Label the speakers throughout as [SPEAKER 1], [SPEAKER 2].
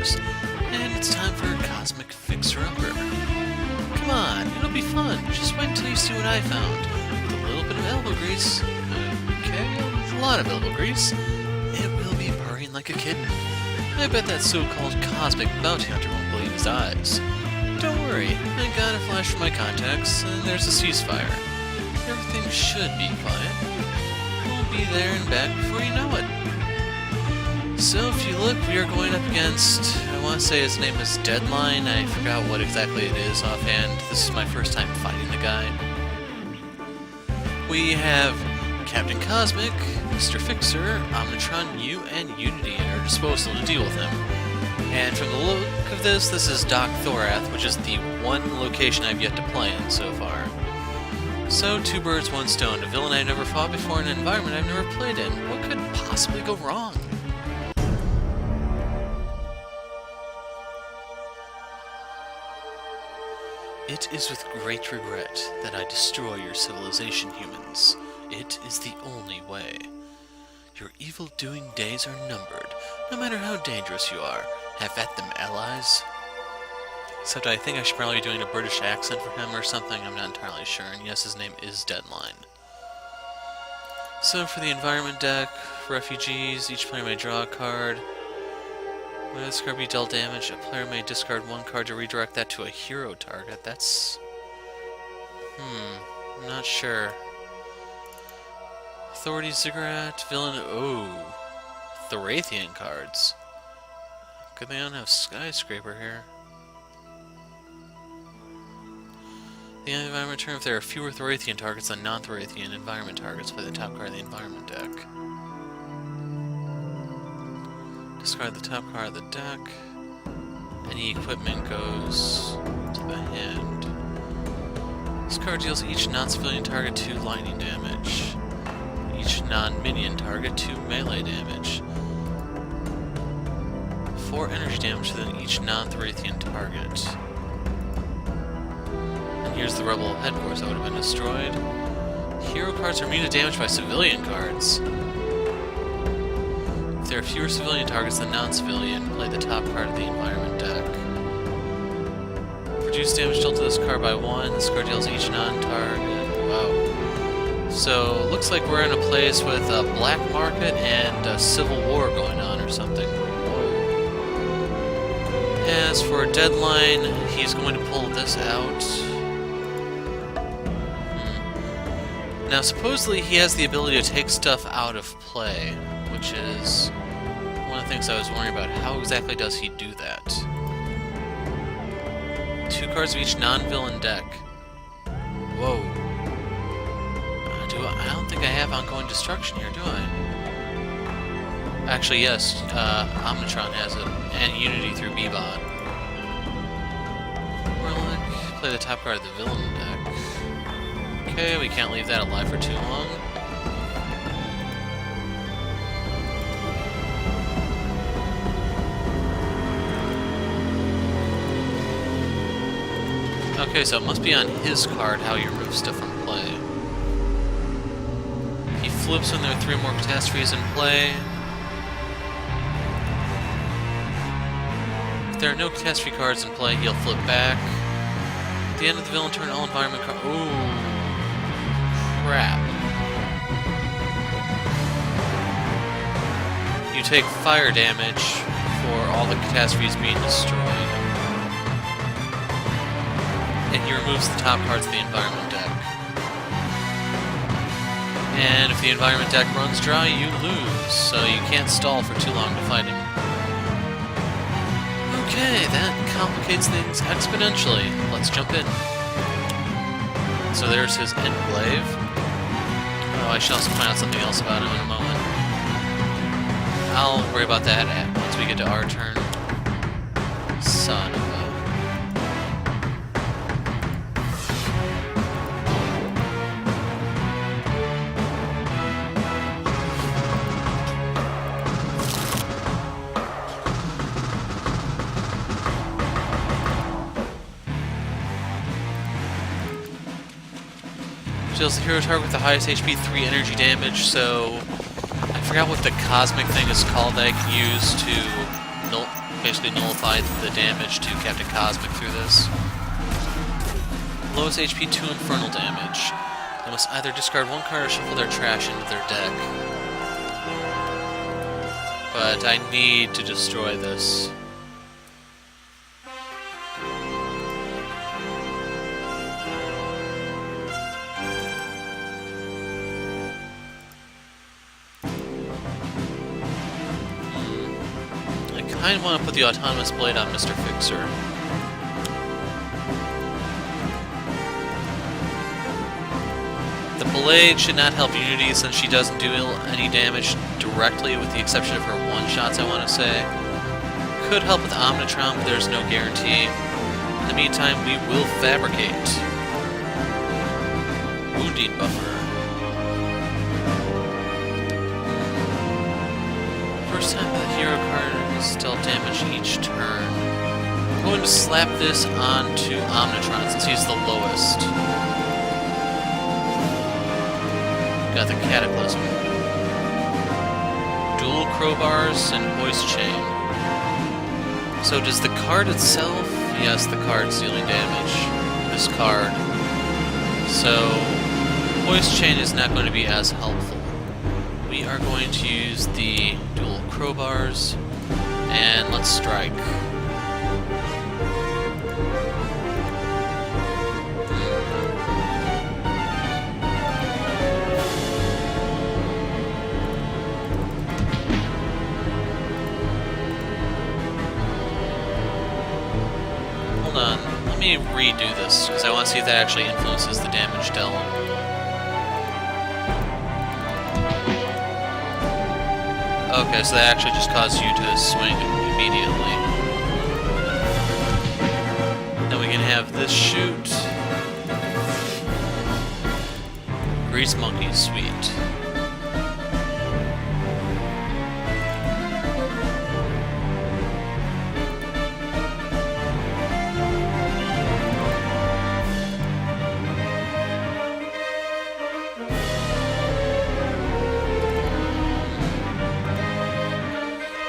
[SPEAKER 1] Multiverse, and it's time for a Cosmic Fixer-Upper. Come on, it'll be fun. Just wait until you see what I found. With a little bit of elbow grease. Okay, with a lot of elbow grease. It will be purring like a kitten. I bet that so-called Cosmic Bounty Hunter won't believe his eyes. Don't worry, I got a flash from my contacts, and there's a ceasefire. Everything should be quiet. We'll be there and back before you know it. So if you look, we are going up against, I want to say his name is Deadline. I forgot what exactly it is offhand. This is my first time fighting the guy. We have Captain Cosmic, Mr. Fixer, Omnitron, U, and Unity at our disposal to deal with him. And from the look of this is Doc Thorath, which is the one location I've yet to play in so far. So, two birds, one stone. A villain I've never fought before in an environment I've never played in. What could possibly go wrong? It is with great regret that I destroy your civilization, humans. It is the only way. Your evil-doing days are numbered, no matter how dangerous you are. Have at them, allies. Except I think I should probably be doing a British accent for him or something, I'm not entirely sure, and yes, his name is Deadline. So for the environment deck, refugees, each player may draw a card. When this card be dealt damage, a player may discard one card to redirect that to a hero target. That's... I'm not sure. Authority, Ziggurat, Villain... Oh! Thorathian cards. Good thing I don't have Skyscraper here. The environment turn, if there are fewer Thorathian targets than non-Thorathian environment targets, play the top card of the environment deck. Discard the top card of the deck. Any equipment goes to the hand. This card deals each non-civilian target 2 lightning damage. Each non-minion target 2 melee damage. 4 energy damage to each non-Thorathian target. And here's the rebel headquarters that would have been destroyed. Hero cards are immune to damage by civilian cards. If there are fewer civilian targets than non-civilian, play the top card of the environment deck. Reduce damage dealt to this card by 1. This card deals each non-target. Wow. So, looks like we're in a place with a black market and a civil war going on or something. As for Deadline, he's going to pull this out. Now, supposedly he has the ability to take stuff out of play, which is one of the things I was wondering about. How exactly does he do that? 2 cards of each non-villain deck. Whoa. I don't think I have ongoing destruction here, do I? Actually, yes, Omnitron has it, and Unity through Bebot. Relic, play the top card of the villain deck. Okay, we can't leave that alive for too long. Okay, so it must be on his card how you remove stuff from play. He flips when there are 3 more catastrophes in play. If there are no catastrophe cards in play, he'll flip back. At the end of the villain turn, all environment cards... Ooh. Crap. You take fire damage for all the catastrophes being destroyed. And he removes the top cards of the environment deck. And if the environment deck runs dry, you lose, so you can't stall for too long to fight him. Okay, that complicates things exponentially. Let's jump in. So there's his Enclave. Oh, I should also point out something else about him in a moment. I'll worry about that once we get to our turn. Son of a... Deals the hero target with the highest HP 3 energy damage, so I forgot what the cosmic thing is called that I can use to basically nullify the damage to Captain Cosmic through this. Lowest HP 2 infernal damage. They must either discard one card or shuffle their trash into their deck. But I need to destroy this. I kind of want to put the Autonomous Blade on Mr. Fixer. The Blade should not help Unity since she doesn't do any damage directly with the exception of her one-shots, I want to say. Could help with Omnitron, but there's no guarantee. In the meantime, we will fabricate. Wounding Buffer. First time the hero card is dealt damage each turn. I'm going to slap this onto Omnitron since he's the lowest. Got the Cataclysm. Dual Crowbars and Hoist Chain. So does the card itself? Yes, the card's dealing damage. This card. So Hoist Chain is not going to be as helpful. We are going to use the Dual Crowbars, and let's strike. Let me redo this, because I want to see if that actually influences the damage dealt. Okay, so that actually just caused you to swing immediately. Then we can have this shoot. Grease Monkey, sweet.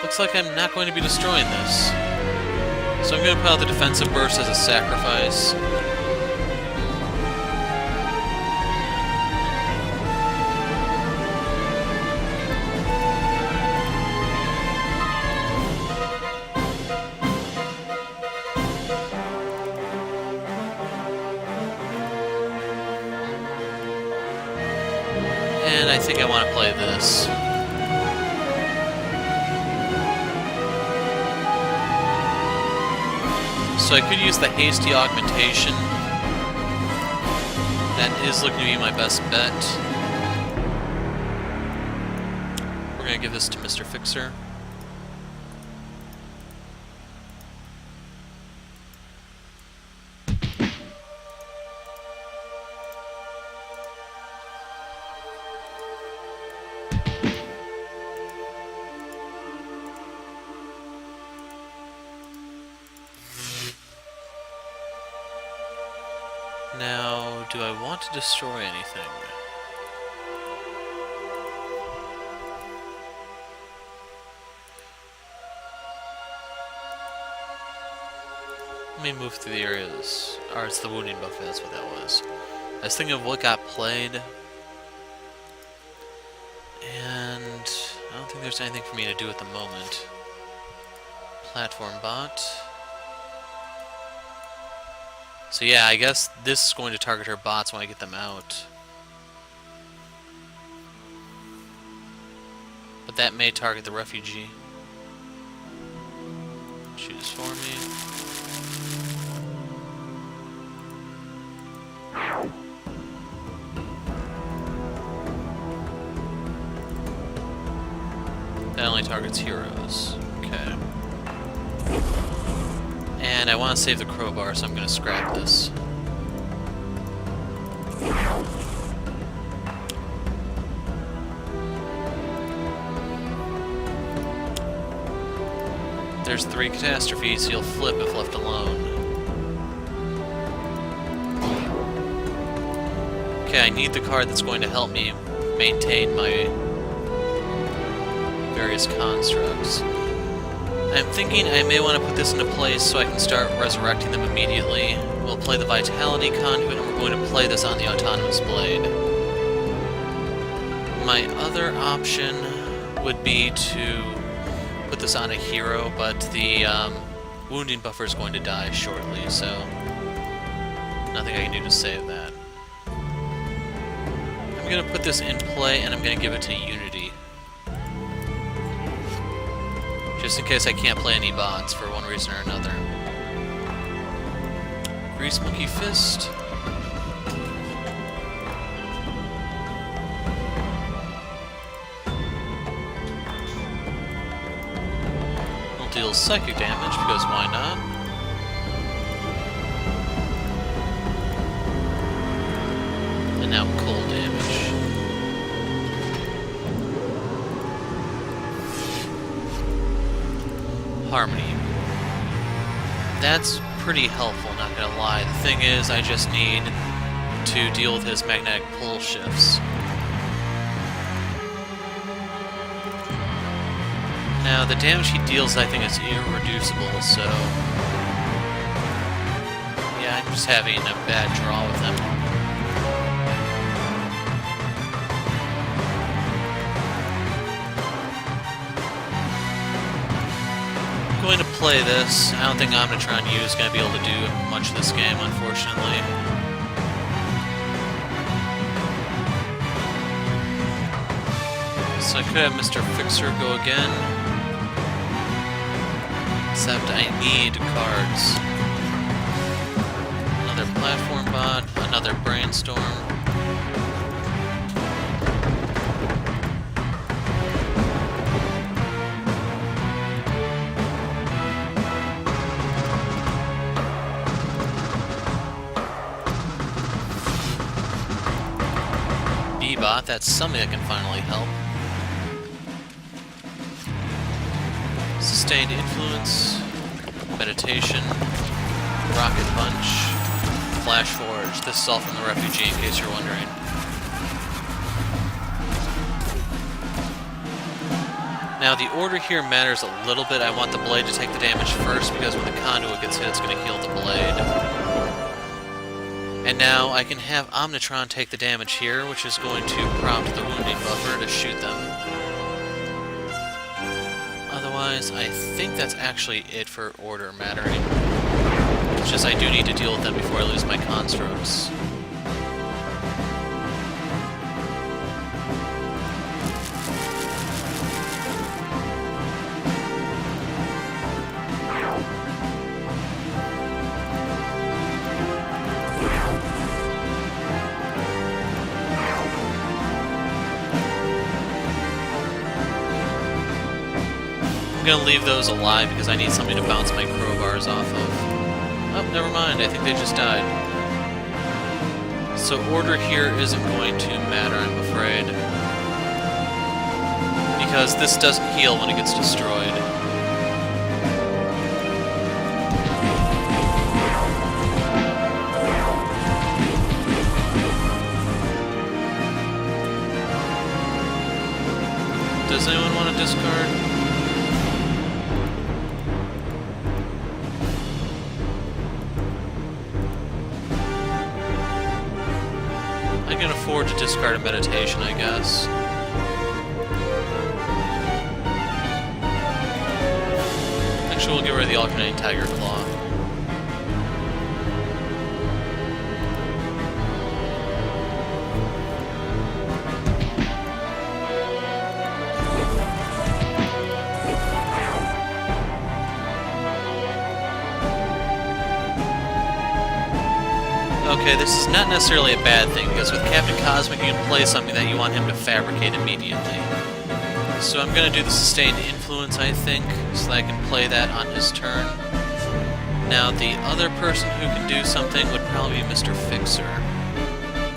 [SPEAKER 1] Looks like I'm not going to be destroying this. So I'm going to put out the defensive burst as a sacrifice. And I think I want to play this. So I could use the hasty augmentation. That is looking to be my best bet. We're going to give this to Mr. Fixer. Now, do I want to destroy anything? Let me move through the areas. Or it's the wounding buffer, that's what that was. I was thinking of what got played. And I don't think there's anything for me to do at the moment. Platform bot. So yeah, I guess this is going to target her bots when I get them out. But that may target the refugee. Choose for me. That only targets heroes. Okay. And I want to save the crowbar, so I'm going to scrap this. There's 3 catastrophes, so you'll flip if left alone. Okay, I need the card that's going to help me maintain my various constructs. I'm thinking I may want to put this into place so I can start resurrecting them immediately. We'll play the Vitality Conduit, and we're going to play this on the Autonomous Blade. My other option would be to put this on a hero, but the wounding buffer is going to die shortly, so nothing I can do to save that. I'm going to put this in play, and I'm going to give it to Unity. Just in case I can't play any bots for one reason or another. Grease Monkey Fist. We'll deal psychic damage, because why not? And now cold damage. Harmony. That's pretty helpful, not gonna lie. The thing is, I just need to deal with his magnetic pole shifts. Now, the damage he deals, I think, is irreducible, so... yeah, I'm just having a bad draw with him. I'm going to play this. I don't think Omnitron U is going to be able to do much of this game, unfortunately. So I could have Mr. Fixer go again. Except I need cards. Another platform bot, another brainstorm. B-bot, that's something that can finally help. Sustained Influence, Meditation, Rocket Punch, Flash Forge. This is all from the Refugee, in case you're wondering. Now, the order here matters a little bit. I want the blade to take the damage first, because when the conduit gets hit, it's going to heal the blade. And now I can have Omnitron take the damage here, which is going to prompt the wounding buffer to shoot them. Otherwise, I think that's actually it for order mattering. It's just I do need to deal with them before I lose my constructs. I'm gonna leave those alive because I need something to bounce my crowbars off of. Oh, never mind, I think they just died. So order here isn't going to matter, I'm afraid. Because this doesn't heal when it gets destroyed. Does anyone want to discard? I can afford to discard a meditation, I guess. Actually, we'll get rid of the alternating Tiger Claw. Okay, this is not necessarily a bad thing, because with Captain Cosmic you can play something that you want him to fabricate immediately. So I'm going to do the Sustained Influence, I think, so that I can play that on his turn. Now, the other person who can do something would probably be Mr. Fixer.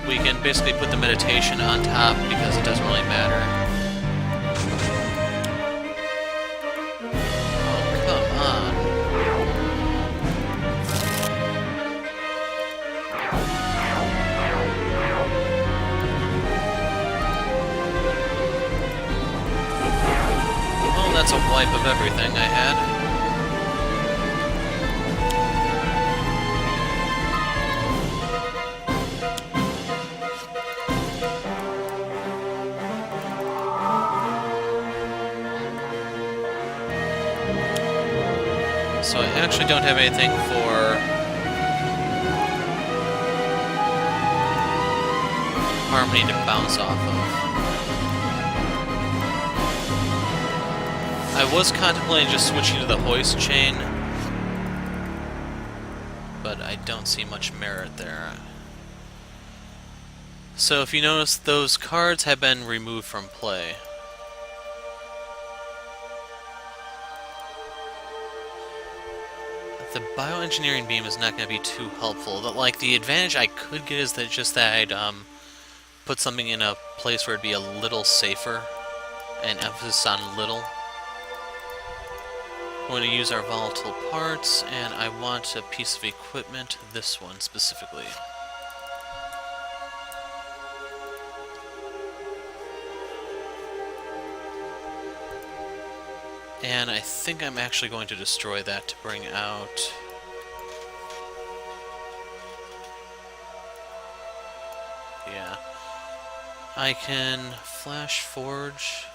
[SPEAKER 1] We can basically put the meditation on top, because it doesn't really matter. Oh, come on. That's a wipe of everything I had. So I actually don't have anything for Harmony to bounce off of. I was contemplating just switching to the hoist chain, but I don't see much merit there. So if you notice, those cards have been removed from play. The bioengineering beam is not going to be too helpful. Like, the advantage I could get is that just that I'd put something in a place where it'd be a little safer, and emphasis on little. I'm going to use our volatile parts, and I want a piece of equipment, this one specifically. And I think I'm actually going to destroy that to bring out... Yeah. I can flash forge...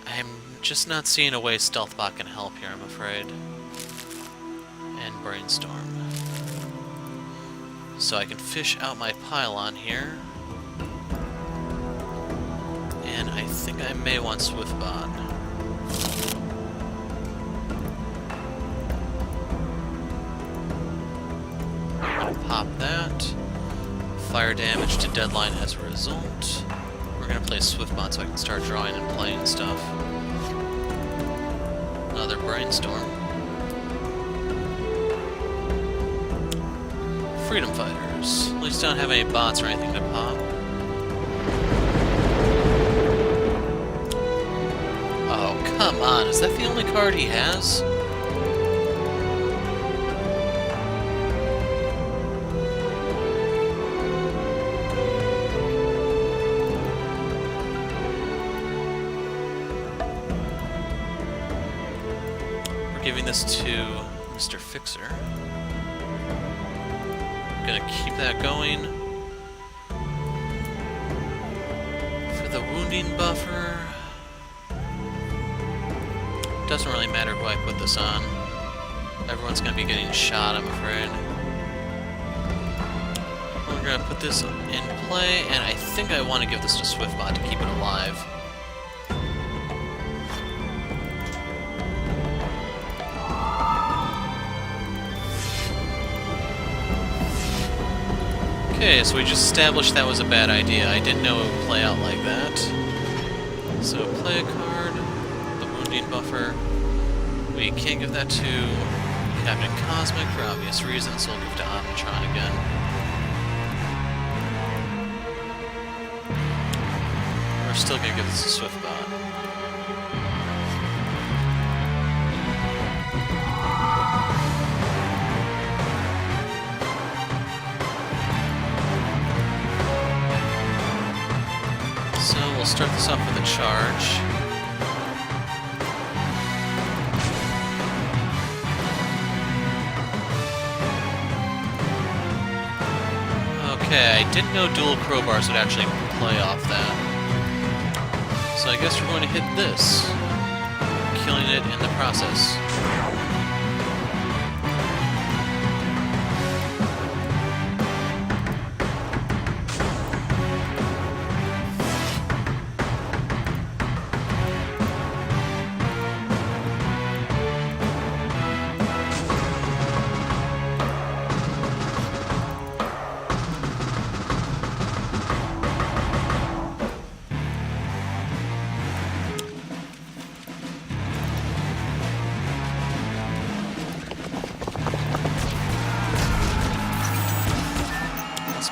[SPEAKER 1] I'm just not seeing a way Stealthbot can help here, I'm afraid. And Brainstorm. So I can fish out my pylon here. And I think I may want Swiftbot. I'm gonna pop that. Fire damage to Deadline as a result. We're gonna play Swiftbot so I can start drawing and playing stuff. Another Brainstorm. Freedom Fighters. At least I don't have any bots or anything to pop. Oh, come on. Is that the only card he has? Giving this to Mr. Fixer. Gonna keep that going. For the wounding buffer... Doesn't really matter who I put this on. Everyone's gonna be getting shot, I'm afraid. We're gonna put this in play, and I think I want to give this to Swiftbot to keep it alive. Okay, so we just established that was a bad idea. I didn't know it would play out like that. So play a card, the wounding buffer. We can't give that to Captain Cosmic for obvious reasons, so we'll give it to Omnitron again. We're still gonna give this to Swiftbot. We'll start this off with a charge. Okay, I didn't know dual crowbars would actually play off that. So I guess we're going to hit this, killing it in the process.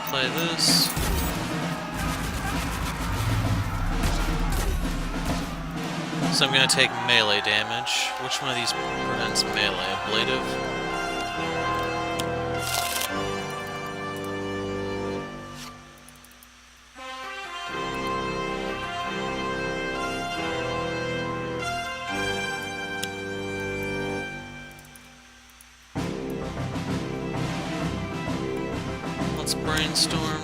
[SPEAKER 1] Play this. So I'm going to take melee damage. Which one of these prevents melee? Ablative? Brainstorm.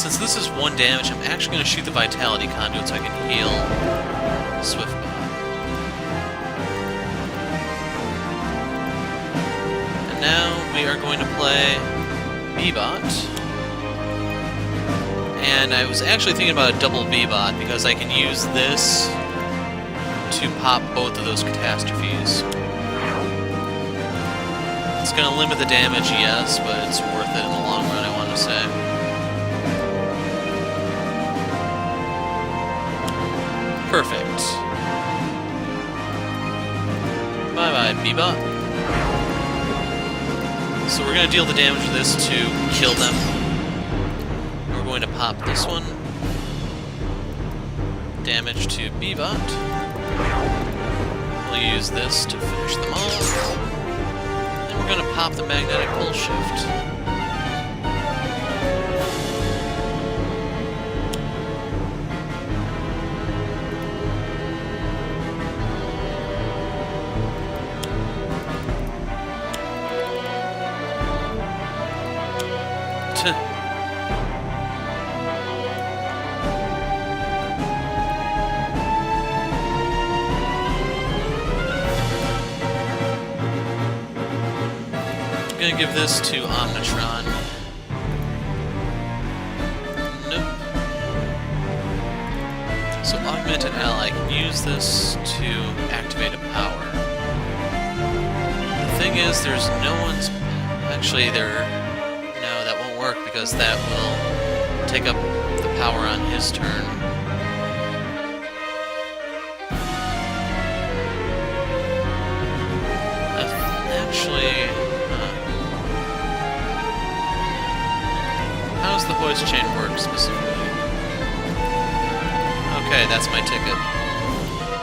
[SPEAKER 1] Since this is 1 damage, I'm actually going to shoot the Vitality Conduit so I can heal Swiftbot. And now we are going to play B-Bot. And I was actually thinking about a double B-Bot because I can use this to pop both of those catastrophes. It's going to limit the damage, yes, but it's worth it in the long run, I want to say. Perfect. Bye-bye, B-Bot. So we're going to deal the damage with this to kill them. We're going to pop this one. Damage to B-Bot. We'll use this to finish them off. And we're going to pop the magnetic pole shift. I'm gonna give this to Omnitron. Nope. So Augmented Ally can use this to activate a power. The thing is, there's no one's... Actually, no, that won't work because that will take up the power on his turn. Actually... How does the hoist chain work specifically? Okay, that's my ticket.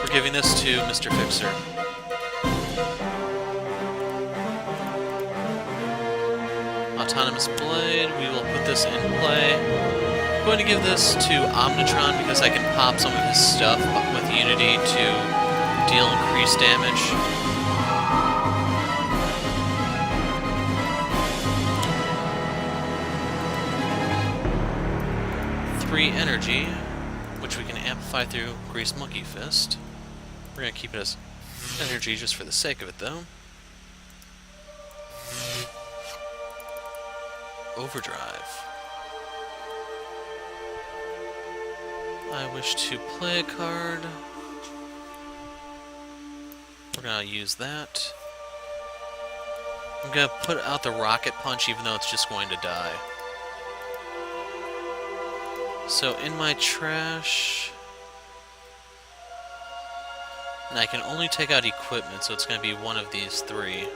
[SPEAKER 1] We're giving this to Mr. Fixer. Autonomous Blade, we will put this in play. I'm going to give this to Omnitron because I can pop some of his stuff with Unity to deal increased damage. 3 energy, which we can amplify through Grease Monkey Fist. We're going to keep it as energy just for the sake of it, though. Overdrive. I wish to play a card. We're going to use that. I'm going to put out the Rocket Punch even though it's just going to die. So in my trash, and I can only take out equipment, so it's going to be one of these 3.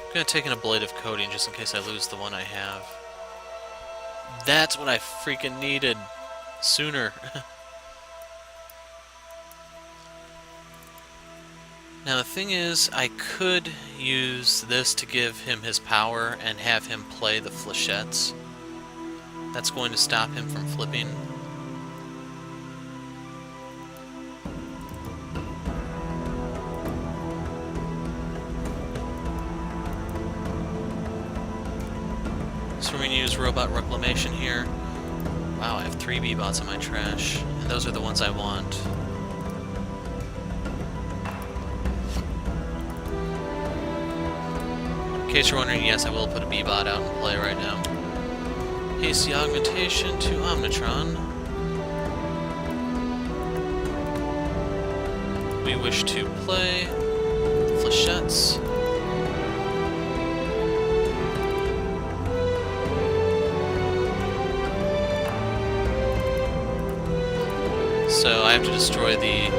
[SPEAKER 1] I'm going to take in a Blade of Coding just in case I lose the one I have. That's what I freaking needed sooner. Now the thing is, I could use this to give him his power and have him play the flechettes. That's going to stop him from flipping. So we're going to use Robot Reclamation here. Wow, I have 3 B-Bots in my trash, and those are the ones I want. In case you're wondering, yes, I will put a B-Bot out in play right now. Hasty Augmentation to Omnitron. We wish to play Flechettes. So I have to destroy the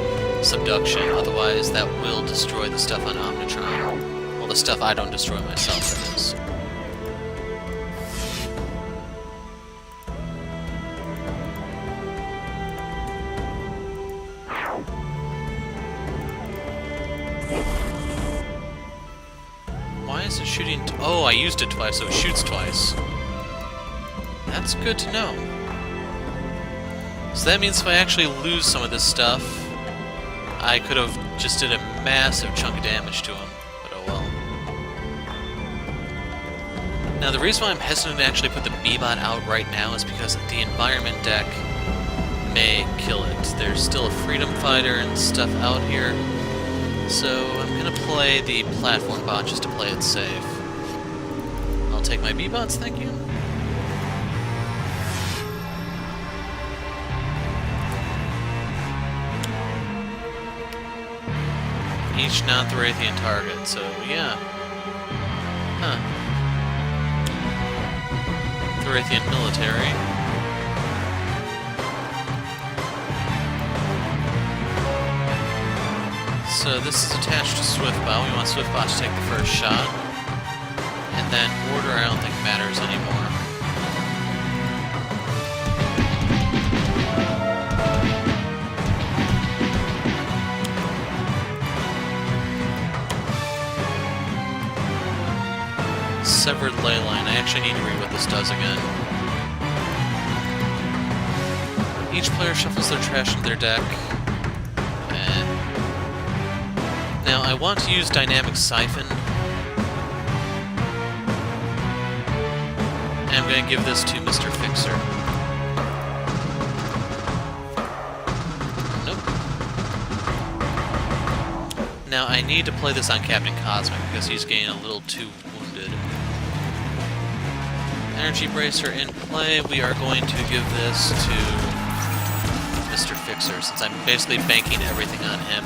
[SPEAKER 1] Subduction, otherwise that will destroy the stuff on Omnitron. The stuff I don't destroy myself, that is. Why is it shooting? Oh, I used it twice, so it shoots twice. That's good to know. So that means if I actually lose some of this stuff, I could have just did a massive chunk of damage to him, but oh well. Now the reason why I'm hesitant to actually put the B-Bot out right now is because the environment deck may kill it. There's still a freedom fighter and stuff out here, so I'm gonna play the platform bot just to play it safe. I'll take my B-Bots, thank you. Each non-Thrathian target, so yeah. Huh. Thrathian military. So this is attached to Swiftbot. We want Swiftbot to take the first shot. And then order I don't think matters anymore. Severed ley line. I actually need to read what this does again. Each player shuffles their trash into their deck. Now I want to use Dynamic Siphon. And I'm going to give this to Mr. Fixer. Nope. Now I need to play this on Captain Cosmic because he's getting a little too wounded. Energy Bracer in play. We are going to give this to Mr. Fixer since I'm basically banking everything on him.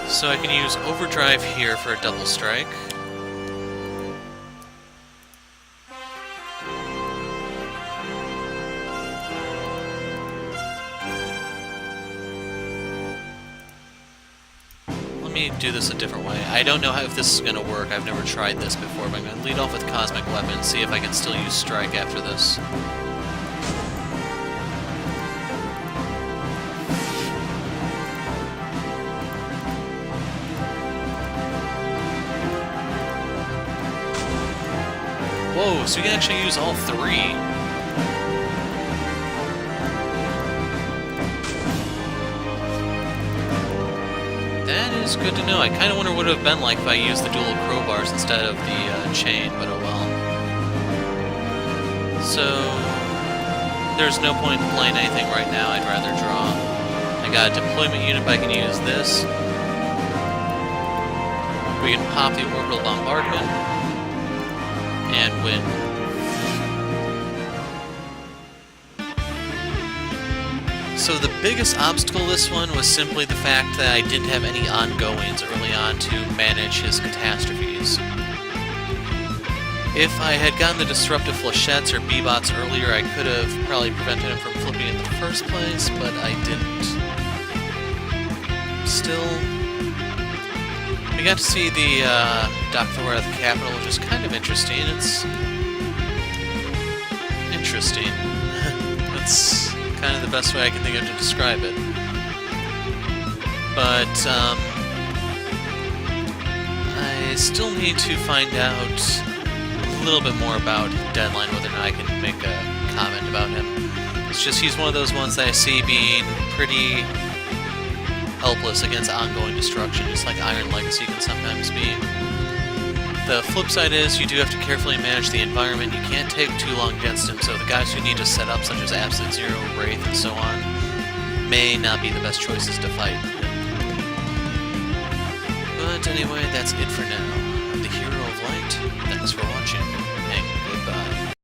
[SPEAKER 1] So I can use Overdrive here for a double strike. Let me do this a different way. I don't know if this is going to work. I've never tried this before, but I'm going to lead off with Cosmic Weapon, see if I can still use Strike after this. Whoa, so you can actually use all three. That is good to know. I kind of wonder what it would have been like if I used the dual crowbars instead of the chain, but oh well. So, there's no point in playing anything right now. I'd rather draw. I got a deployment unit, but I can use this. We can pop the orbital bombardment and win. So the biggest obstacle this one was simply the fact that I didn't have any ongoings early on to manage his catastrophes. If I had gotten the disruptive flechettes or B-Bots earlier, I could have probably prevented him from flipping in the first place, but I didn't. Still, we got to see the Dock Thor at the Capitol, which is kind of interesting. It's interesting. That's kind of the best way I can think of to describe it. But I still need to find out a little bit more about Deadline, whether or not I can make a comment about him. It's just he's one of those ones that I see being pretty helpless against ongoing destruction, just like Iron Legacy can sometimes be. The flip side is you do have to carefully manage the environment. You can't take too long against him, so the guys who need to set up, such as Absolute Zero, Wraith, and so on, may not be the best choices to fight. But anyway, that's it for now. I'm the Hero of Light. Thanks for watching, and goodbye.